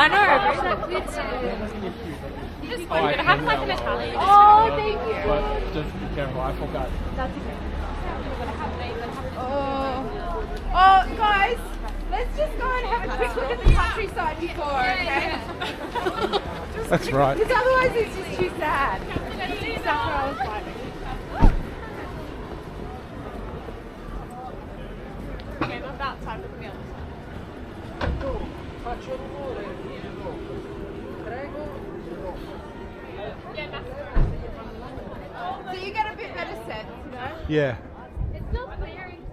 I know. It's fine. It has like an Italian. Oh, thank you. But just be careful, I forgot. That's okay. Oh, guys, let's just go and have a quick look at the countryside before, okay? That's right. Because otherwise it's just too sad. That's what I was like. Okay, I'm about time for the other So you get a bit better sense, you know? Yeah. It's still clearing.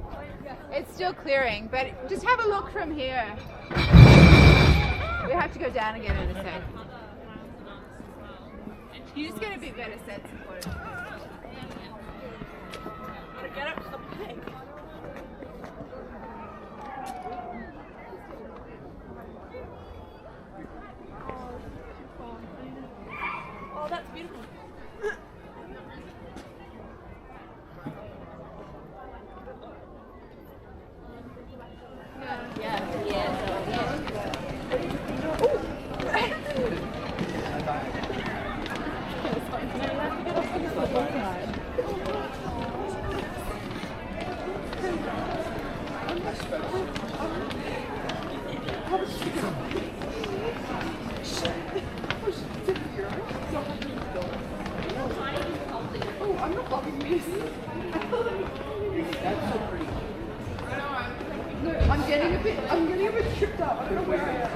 It's still clearing, but just have a look from here. We have to go down again in a sec. You just get a bit better sense of what it is. Get up to the pig. Oh, that's beautiful. I'm getting a bit tripped up. I don't know where I am.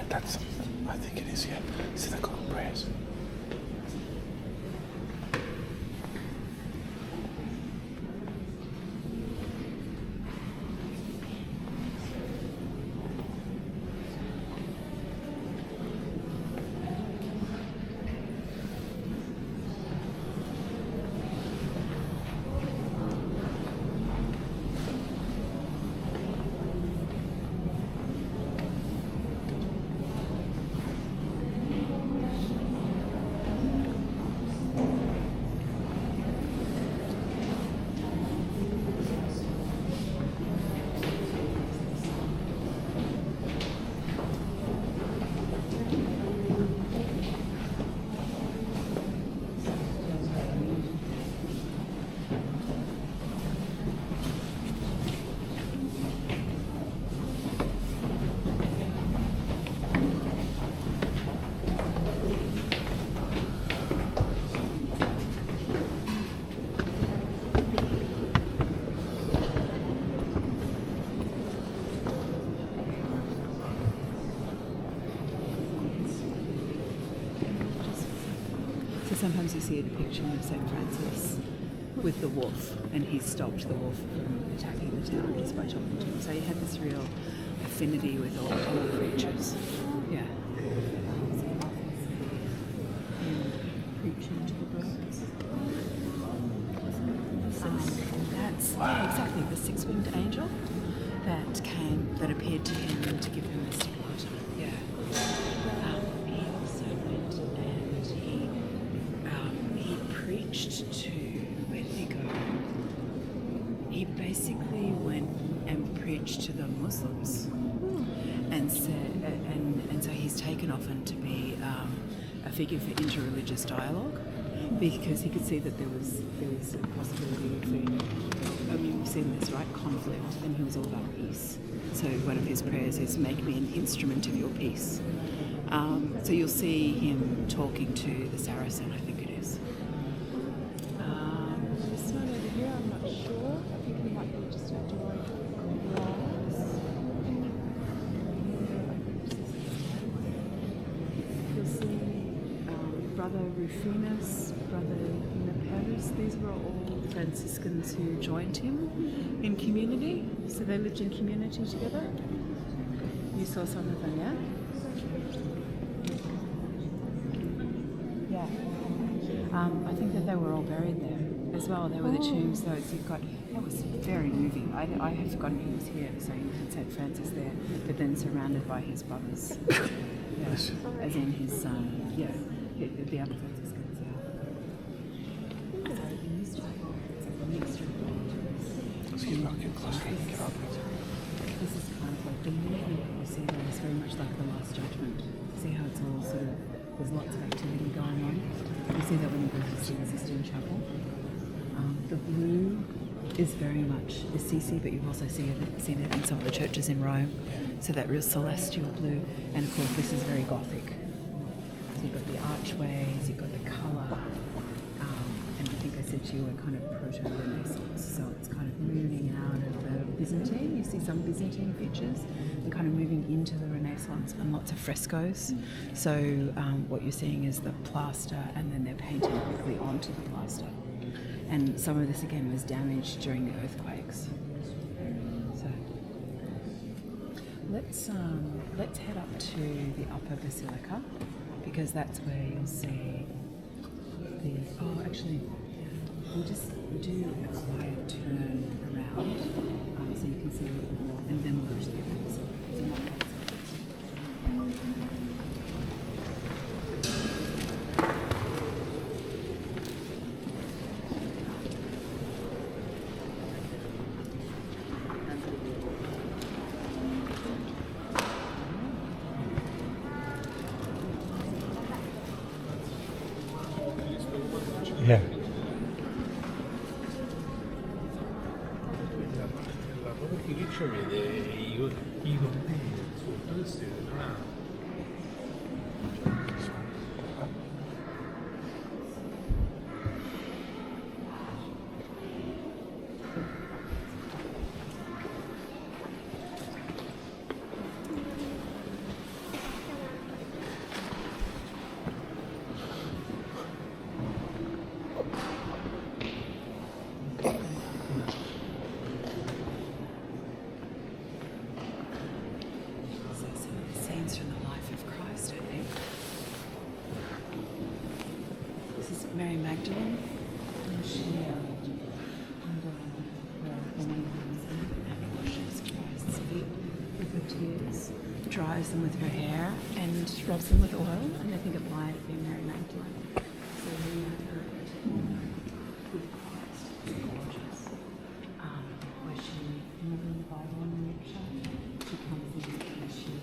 That's, I think it is, yeah. Synagogue prayers. sometimes you see a depiction of St Francis with the wolf, and he stopped the wolf from attacking the town just by talking to him. So he had this real affinity with all creatures. Yeah. Preaching to the birds. That's exactly the six-winged angel that appeared to him to give him the stigmata. Yeah. He also went and he preached to, where did he go? He basically went and preached to the Muslims, and said, and so he's taken often to be a figure for interreligious dialogue, because he could see that there was a possibility between, we've seen this, right, conflict, and he was all about peace. So one of his prayers is, make me an instrument of your peace. So you'll see him talking to the Saracen, I think it is. This one over here, I'm not sure. I think it might be just a door. You'll see Brother Rufinus, Brother Neperis. These were all Franciscans who joined him in community. So they lived in community together. You saw some of them, yeah? Yeah. I think that they were all buried there as well. They were the tombs, those you've got. It was very moving. I had forgotten he was here, so you had St. Francis there, but then surrounded by his brothers. Yeah. As in his, the other Franciscans, yeah. So the mystery, it's like a mixture of Let's get back in closer. Get up. this is kind of like the movement you see there is very much like the Last Judgment. See how it's all sort of, there's lots of activity going on. You see that when you go to the Sistine Chapel. The blue is very much Assisi, but you've also seen it in some of the churches in Rome. So that real celestial blue, and of course this is very Gothic. So you've got the archways, you've got the colour, and I think I said to you we're kind of proto-Renaissance, so it's kind of moving out of the Byzantine. You see some Byzantine features, and kind of moving into the Renaissance, and lots of frescoes. So what you're seeing is the plaster, and then they're painting quickly onto the plaster. And some of this again was damaged during the earthquakes. So let's head up to the upper Basilica, because that's where you'll see we'll just do a quiet turn around so you can see a little bit more, and then we'll go to the upper Basilica. Yeah. From the life of Christ, I think. This is Mary Magdalene, and she washes Christ's feet with her tears, dries them with her hair, and rubs them with oil, and I think apply it being Mary Magdalene. So we have her with Christ, it's gorgeous. Where she, in the Bible in the lecture, she comes in and she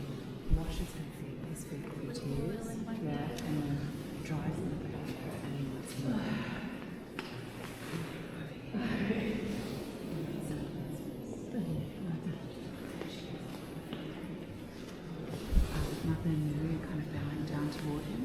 washes her feet, his feet with her tears, and then dries them with her hair, and he lets them go. Martha and Mary are kind of bowing down toward him.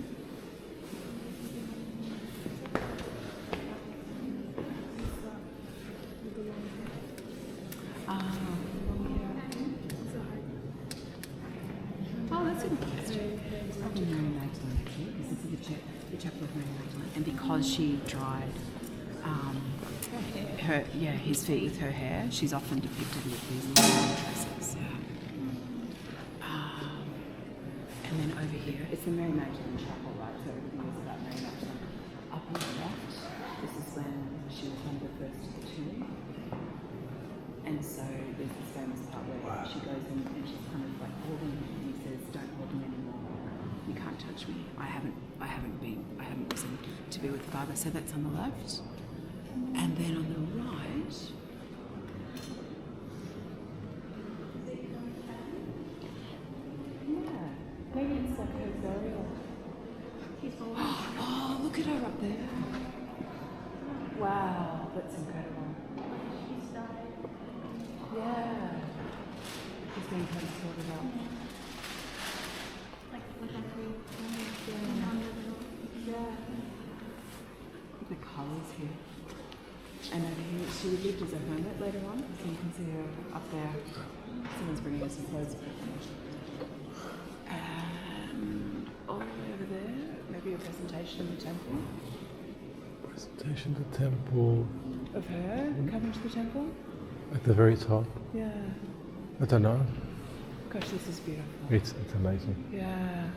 Oh, That's a good question. It's probably Mary Magdalene, actually, because this is the chapel of Mary Magdalene. And because she dried his feet with her hair, she's often depicted with these long dresses. And then over here, it's the Mary Magdalene chapel, right? So everything is about Mary Magdalene. Up on the left, this is when she was one of the first to the tomb. And so there's this famous part where she goes in and she's kind of like holding him, and he says, "Don't hold him anymore. You can't touch me. I haven't risen to be with the Father." So that's on the left. And then on the right, maybe it's like her burial. Oh, look at her up there. Wow, that's incredible. Yeah. She's being transported up. Yeah. The colours here. And over here, she lived as a hermit later on, so you can see her up there. Someone's bringing us some clothes. And all the way over there, maybe a presentation in the temple. Presentation of the temple. Of her coming to the temple? At the very top. Yeah. I don't know. Gosh, this is beautiful. It's amazing. Yeah.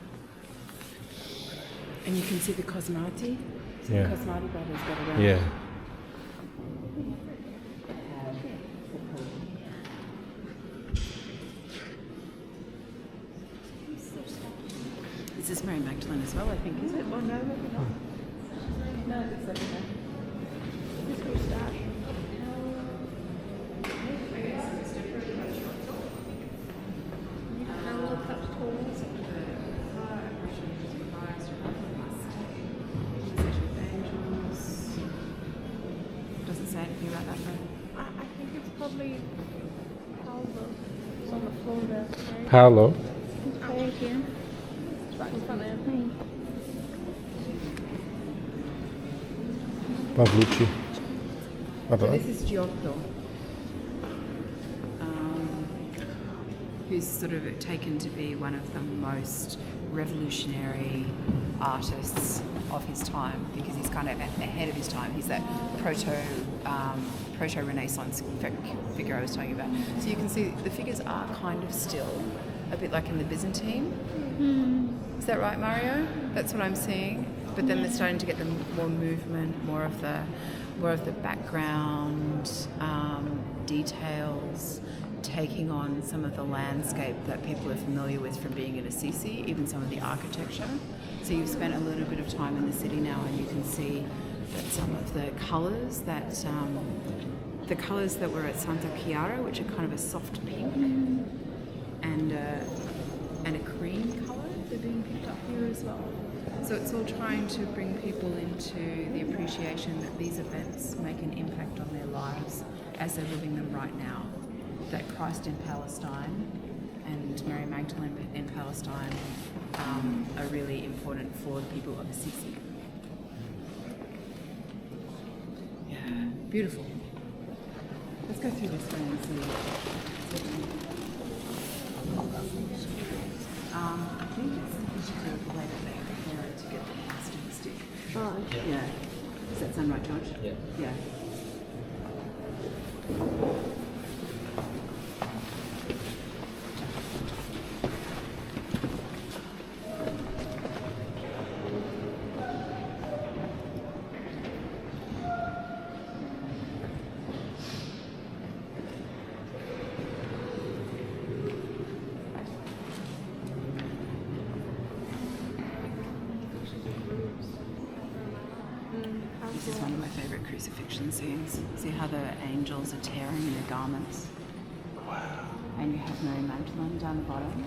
And you can see the Cosmati. So Yeah. the Cosmati brothers got around. Yeah. This is Mary Magdalene as well, I think, is it? Oh, no, maybe not. No, it's like that. This will start. Doesn't say anything about that, though. I think it's probably Paolo. It's on the floor there. Right? Paolo. Thank you. It's right in front of me. Pavlucci. I don't So know. this is Giotto, who's sort of taken to be one of the most revolutionary artists of his time, because he's kind of ahead of his time. He's that proto-Renaissance figure I was talking about. So you can see the figures are kind of still a bit like in the Byzantine. Is that right, Mario? That's what I'm seeing. But then they're starting to get the more movement, more of the background details, taking on some of the landscape that people are familiar with from being in Assisi, even some of the architecture. So you've spent a little bit of time in the city now, and you can see that some of the colours that were at Santa Chiara, which are kind of a soft pink and a cream colour, they're being picked up here as well. So it's all trying to bring people into the appreciation that these events make an impact on their lives as they're living them right now. That Christ in Palestine and Mary Magdalene in Palestine are really important for the people of Assisi. Yeah, beautiful. Let's go through this way and see. I think it's the way that they prepare it to get the plaster stick. Oh, Yeah. Does that sound right, George? Yeah. Yeah. This is one of my favourite crucifixion scenes. See how the angels are tearing their garments? Wow. And you have Mary Magdalene down the bottom.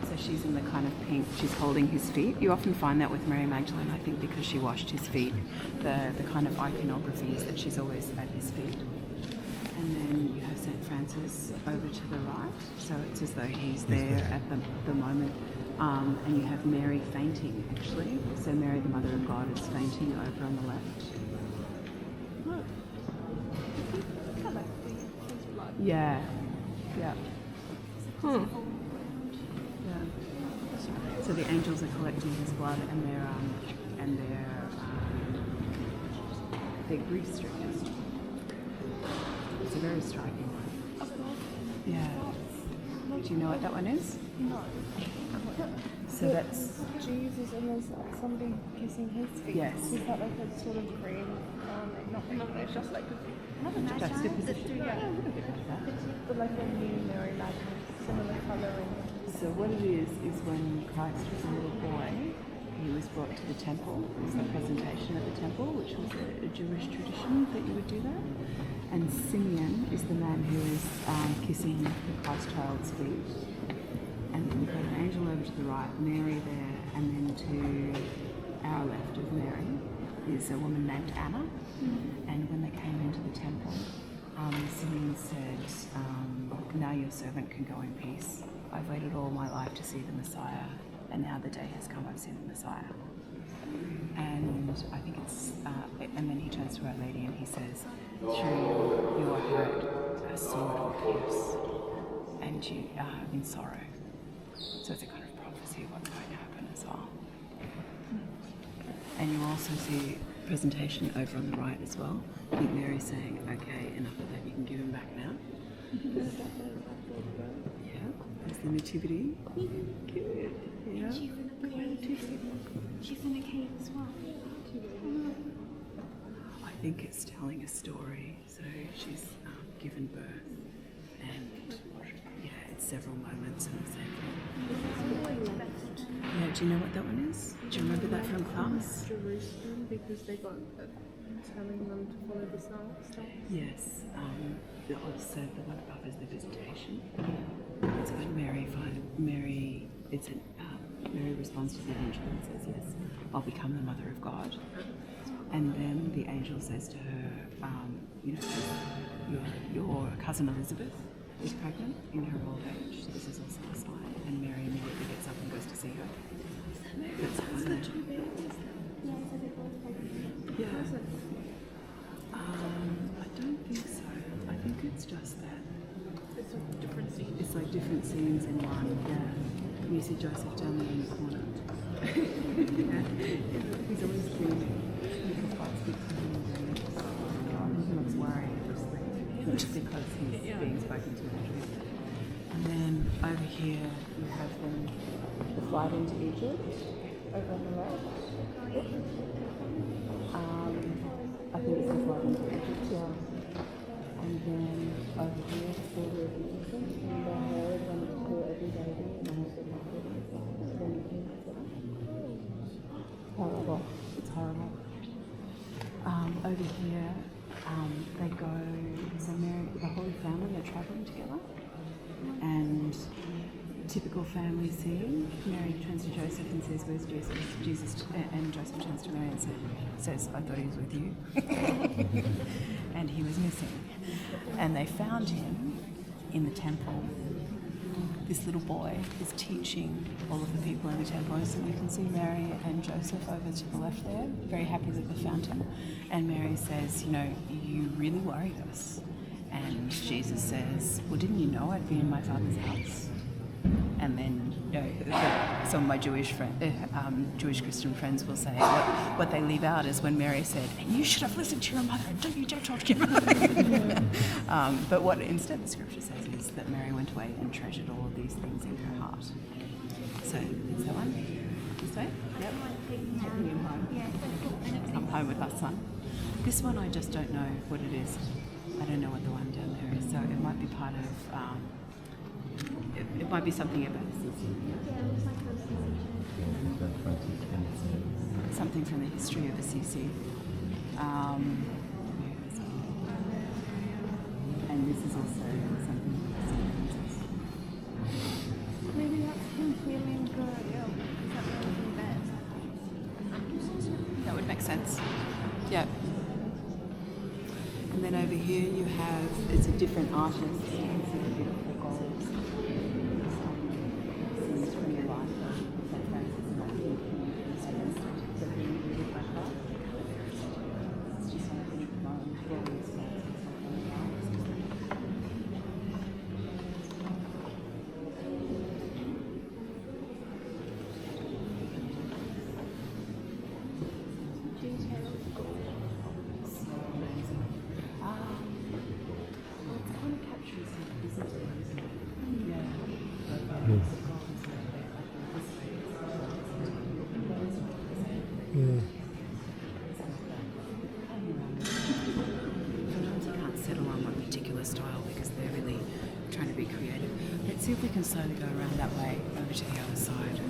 So she's in the kind of pink, she's holding his feet. You often find that with Mary Magdalene, I think, because she washed his feet. The kind of iconography is that she's always at his feet. And then you have St Francis over to the right. So it's as though he's there at the moment. And you have Mary fainting, actually. So Mary, the Mother of God, is fainting over on the left. look. Colour. Blood. Yeah. Yeah. Hmm. Yeah. So the angels are collecting his blood, and they're grief-stricken. It's a very striking one. Yeah. Do you know what that one is? No. So that's Jesus, and there's somebody kissing his feet. Yes. Is that like a sort of green? Not it's just like juxtaposition. yeah, but like a new Mary Magdalene, similar colouring. So what it is when Christ was a little boy, he was brought to the temple. It was the presentation at the temple, which was a Jewish tradition that you would do that. And Simeon is the man who is kissing the Christ child's feet. And then we've got an angel over to the right, Mary there, and then to our left of Mary is a woman named Anna. And when they came into the temple, Simeon said, now your servant can go in peace. I've waited all my life to see the Messiah, and now the day has come, I've seen the Messiah. And I think it's, and then he turns to Our Lady and he says, through your heart a sword will pierce, and you are in sorrow. So it's a kind of prophecy of what's going to happen as well. And you also see presentation over on the right as well. I think Mary's saying, okay, enough of that, you can give him back now. Yeah, there's the nativity. Good. Yeah. She's in a cave as well. I think it's telling a story. So she's given birth, and yeah, it's several moments in the same thing. Yeah, do you know what that one is? Do you remember that from class? Jerusalem, because they got telling them to follow the star. Yes. Also, the one above is the Visitation. It's when Mary responds to the angel and says, yes, I'll become the mother of God. And then the angel says to her, your cousin Elizabeth is pregnant in her old age. This is also a sign. And Mary immediately gets up and goes to see her. Yeah. I don't think so. I think it's just that. It's like different scenes. It's like different scenes in one. Yeah. You see Joseph down there in the corner. He's always dreaming. He quite speaks to him and he looks worried, just because he's being spoken to in a dream. And then over here you have the flight into Egypt over on the left. I think it's the flight into Egypt, yeah. And then over here, the border of Egypt, and the Herod went to every baby, and I also horrible. It's horrible. Over here, they go, so Mary, the Holy Family are travelling together, and typical family scene, Mary turns to Joseph and says, where's Jesus? And Joseph turns to Mary and says, I thought he was with you. And he was missing. And they found him in the temple. This little boy is teaching all of the people in the temple. So you can see Mary and Joseph over to the left there, very happy that they found him. And Mary says, you really worried us. And Jesus says, well, didn't you know I'd be in my Father's house? And then, some of my Jewish Christian friends will say what they leave out is when Mary said, and you should have listened to your mother, and don't you dare talk to your mother. But what instead the scripture says is that Mary went away and treasured all of these things in her heart. So, is that one? This way? Yep. Taking him home. I'm home with our son. This one I just don't know what it is. I don't know what the one down there is, so it might be part of... It might be something about Assisi. Something from the history of Assisi. And this is also something from St Francis. Maybe that's him feeling good. Yeah, is that really bad? That would make sense. Yeah. And then over here you have, it's a different artist. You can see the beautiful gold. Scenes from the life of St Francis and I think so being really by heart. It's just something glorious about Sometimes you can't settle on one particular style because they're really trying to be creative. Let's see if we can slowly go around that way over to the other side.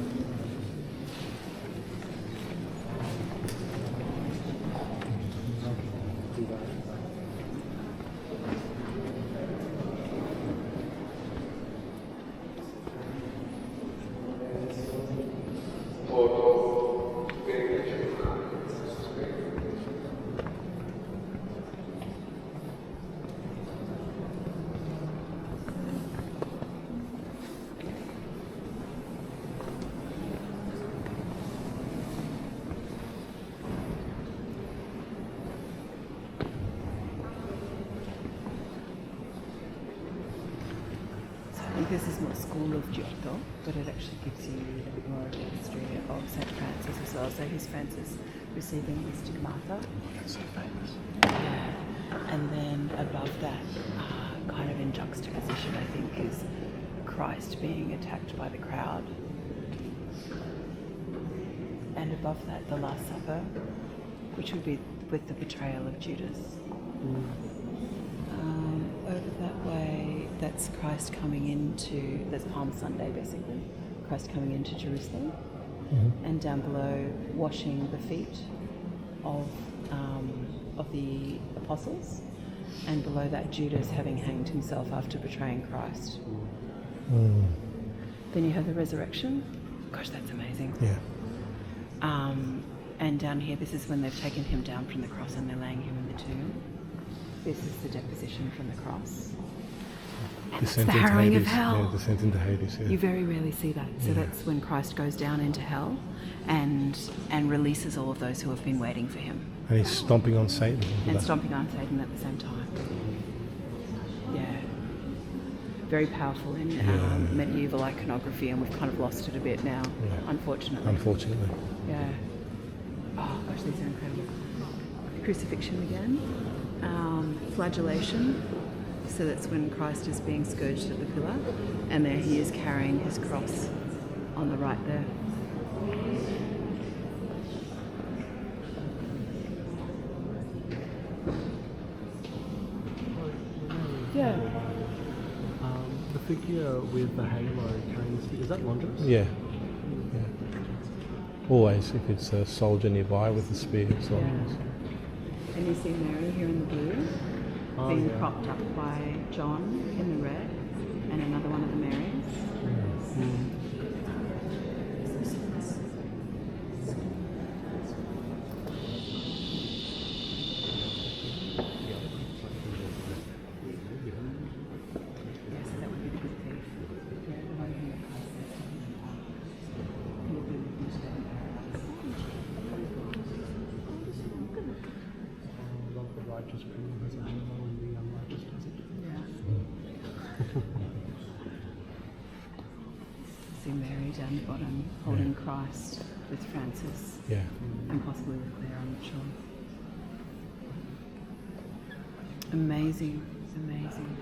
This is more school of Giotto, but it actually gives you more of the history of St Francis as well. So here's Francis receiving the Stigmata. That's so famous. Yeah. And then above that, kind of in juxtaposition, I think, is Christ being attacked by the crowd. And above that, the Last Supper, which would be with the betrayal of Judas. Over that way, that's Christ coming into, that's Palm Sunday basically, Christ coming into Jerusalem, and down below washing the feet of the apostles, and below that Judas having hanged himself after betraying Christ. Then you have the resurrection. Gosh, that's amazing. Yeah. And down here, this is when they've taken him down from the cross and they're laying him in the tomb. This is the deposition from the cross. And that's the harrowing of hell. Yeah, descent into Hades, yeah. You very rarely see that. So that's when Christ goes down into hell and releases all of those who have been waiting for him. And he's stomping on Satan. And stomping on Satan at the same time. Yeah. Very powerful in medieval iconography, and we've kind of lost it a bit now, unfortunately. Unfortunately. Yeah. Oh gosh, these are incredible. Crucifixion again. Flagellation. So that's when Christ is being scourged at the pillar, and there he is carrying his cross on the right there. Yeah. The figure with the halo carrying the spear, is that Longinus? Yeah. Always, if it's a soldier nearby with a spear, it's Longinus. And you see Mary here in the blue, being propped up by John in the red, and another one of the Marys. Yes, that would be the good thief. Yeah, the one who will be with you today in paradise. The righteous criminal has a halo and the unrighteous doesn't. Yeah. See Mary down the bottom holding Christ with Francis. Yeah. And possibly with Claire, I'm not sure. Amazing, amazing.